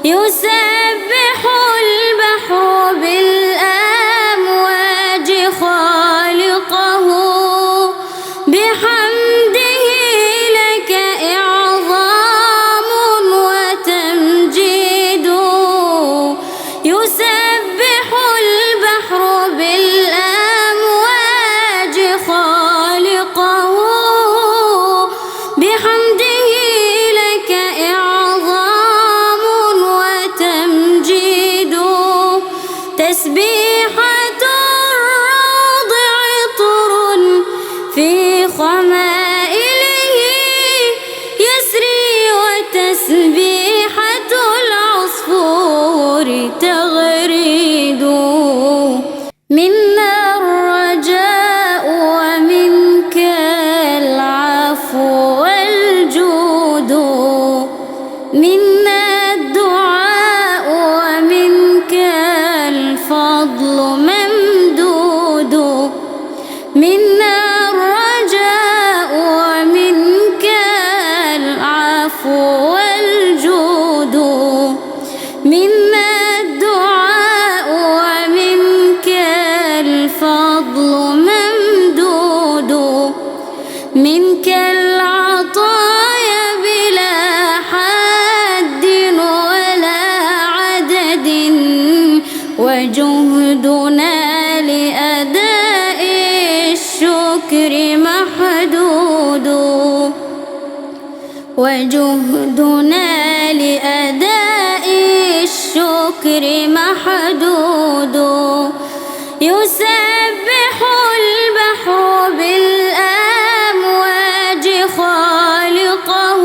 يسبح البحر بالأمواج خالقه بحمده لك إعظام وتمجيد. يسبح البحر بالأمواج خالقه بحمده لك إعظام وتمجيد. تسبيحة الروض عطر في خمائله يسري وتسبيحة العصفور تغريد. منا الرجاء ومنك العفو والجود، منا الدعاء ومنك الفضل ممدود. منا الرجاء ومنك العفو والجود، منا الدعاء ومنك الفضل ممدود. منك العطايا بلا حد ولا عدد، وجهدنا لأداء الشكر محدود. وجهدنا لأداء الشكر محدود. يسبح البحر بالأمواج خالقه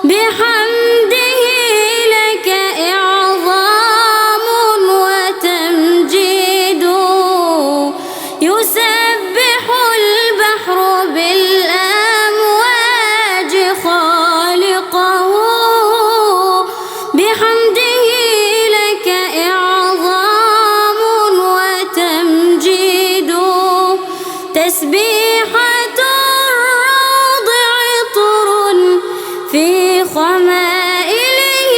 بحمده لك إعظام وتمجيد. يسبح البحر بالأمواج خالقه بحمده لك إعظام وتمجيد. تسبيحة الروض عطر في خمائله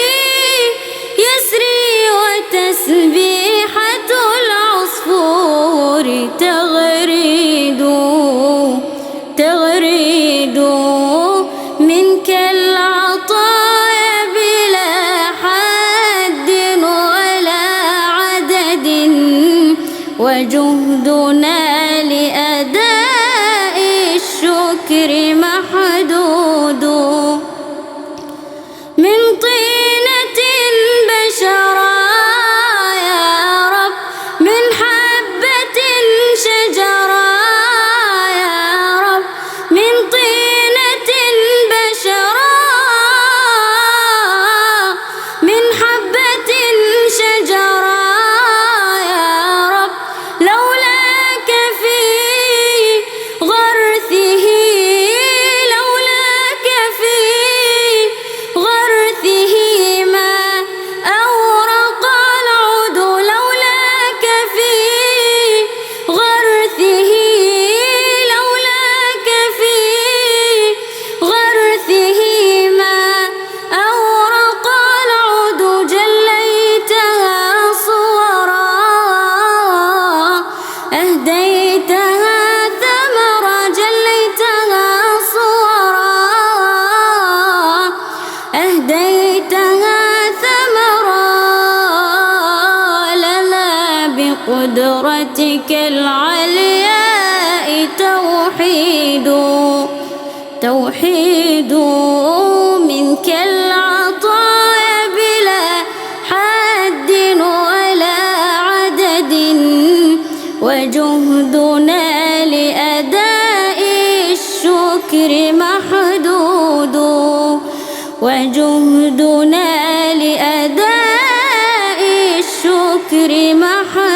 يسري وتسبيحة العصفور تغريد. تغريد منك العطايا بلا حد ولا عدد، وجهدنا لأداء الشكر محدود. من طينة بشرا يا رب، من حبة شجرا يا رب، من طينة بشرا من حبة شجرا يا رب، لولاك في غرثه لولاك في غرثه ما أورق العود، لولاك في غرثه لولاك في غرثه ما أورق العود. جليتها صورا أهديتها ثمرا، جليتها صورا أهديتها ثمرا، لنا بقدرتك العلياء توحيد. توحيد منك العطايا بلا حد ولا عدد، وجهدنا لأداء الشكر محدود. وجهدنا لأداء الشكر محدود.